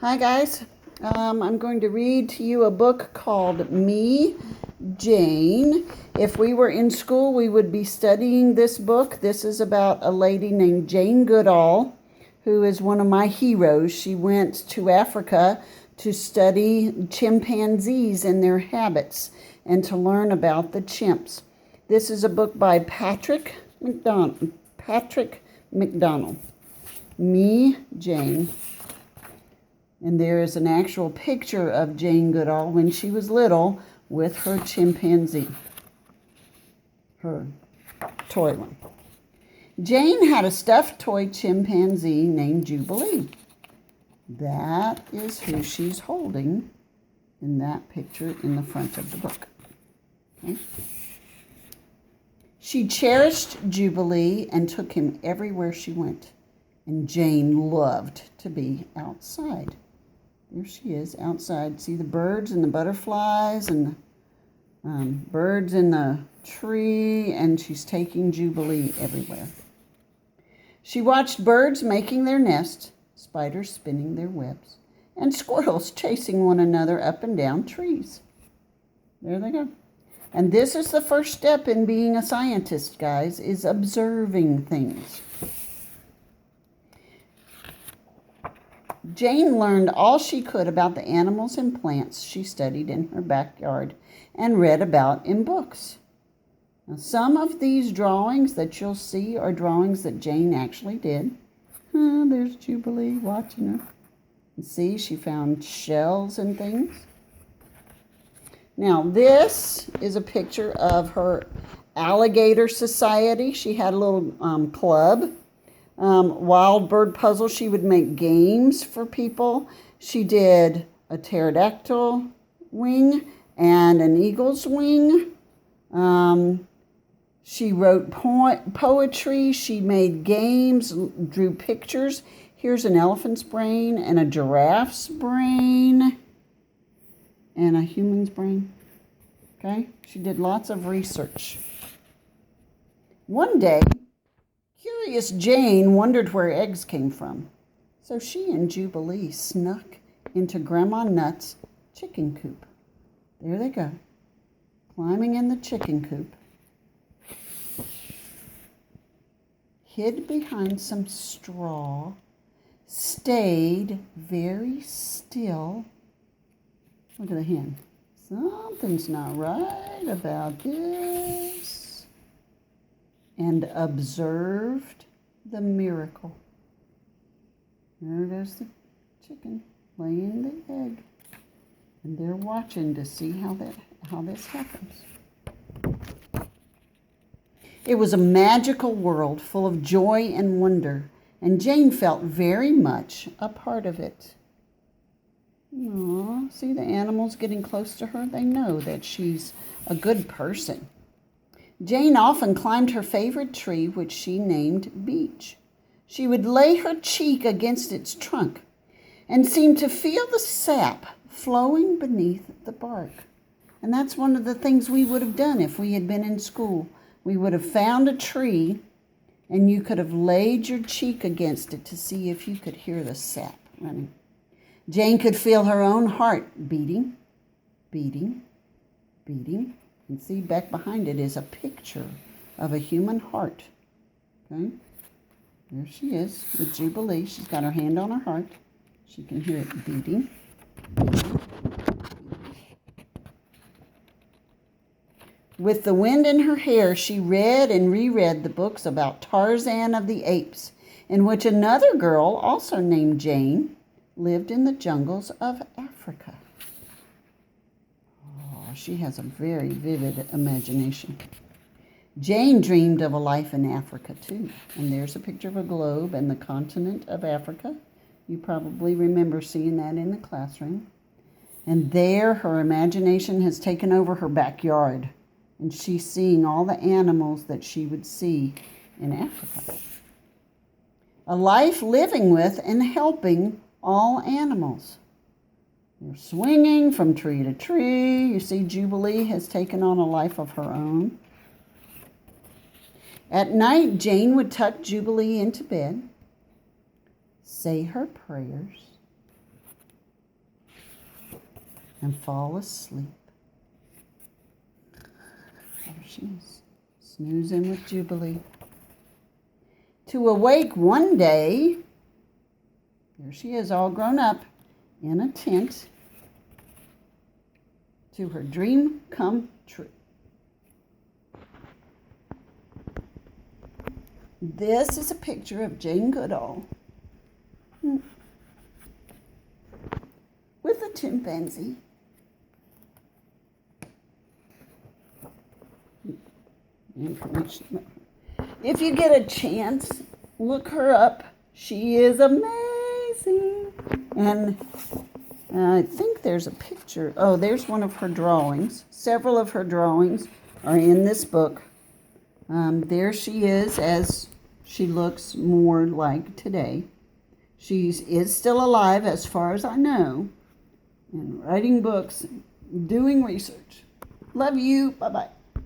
Hi, guys. I'm going to read to you a book called Me, Jane. If we were in school, we would be studying this book. This is about a lady named Jane Goodall, who is one of my heroes. She went to Africa to study chimpanzees and their habits and to learn about the chimps. This is a book by Patrick McDonald. Me, Jane. And there is an actual picture of Jane Goodall when she was little with her chimpanzee, her toy one. Jane had a stuffed toy chimpanzee named Jubilee. That is who she's holding in that picture in the front of the book. Okay. She cherished Jubilee and took him everywhere she went. And Jane loved to be outside. There she is outside. See the birds and the butterflies and the birds in the tree, and she's taking Jubilee everywhere. She watched birds making their nests, spiders spinning their webs, and squirrels chasing one another up and down trees. There they go. And this is the first step in being a scientist, guys, is observing things. Jane learned all she could about the animals and plants she studied in her backyard and read about in books. Now, some of these drawings that you'll see are drawings that Jane actually did. There's Jubilee watching her. And see, she found shells and things. Now, this is a picture of her alligator society. She had a little club. Wild bird puzzle. She would make games for people. She did a pterodactyl wing and an eagle's wing. She wrote poetry. She made games, drew pictures. Here's an elephant's brain and a giraffe's brain and a human's brain. Okay? She did lots of research. One day, curious Jane wondered where eggs came from, so she and Jubilee snuck into Grandma Nut's chicken coop. There they go, climbing in the chicken coop, hid behind some straw, stayed very still. Look at the hen. Something's not right about this. And observed the miracle. There goes the chicken laying the egg. And they're watching to see how this happens. It was a magical world full of joy and wonder, and Jane felt very much a part of it. Aw, see the animals getting close to her? They know that she's a good person. Jane often climbed her favorite tree, which she named Beech. She would lay her cheek against its trunk and seem to feel the sap flowing beneath the bark. And that's one of the things we would have done if we had been in school. We would have found a tree, and you could have laid your cheek against it to see if you could hear the sap running. Jane could feel her own heart beating, beating, beating. And see, back behind it is a picture of a human heart. Okay? There she is with Jubilee. She's got her hand on her heart. She can hear it beating. With the wind in her hair, she read and reread the books about Tarzan of the Apes, in which another girl, also named Jane, lived in the jungles of Africa. She has a very vivid imagination. Jane dreamed of a life in Africa, too. And there's a picture of a globe and the continent of Africa. You probably remember seeing that in the classroom. And there, her imagination has taken over her backyard. And she's seeing all the animals that she would see in Africa. A life living with and helping all animals. They're swinging from tree to tree. You see, Jubilee has taken on a life of her own. At night, Jane would tuck Jubilee into bed, say her prayers, and fall asleep. There she is, snoozing with Jubilee. To awake one day, there she is, all grown up, in a tent, to her dream come true. This is a picture of Jane Goodall with a chimpanzee. Information. If you get a chance, look her up. She is amazing. And I think there's a picture. Oh, there's one of her drawings. Several of her drawings are in this book. There she is as she looks more like today. She is still alive as far as I know, and writing books, doing research. Love you. Bye-bye.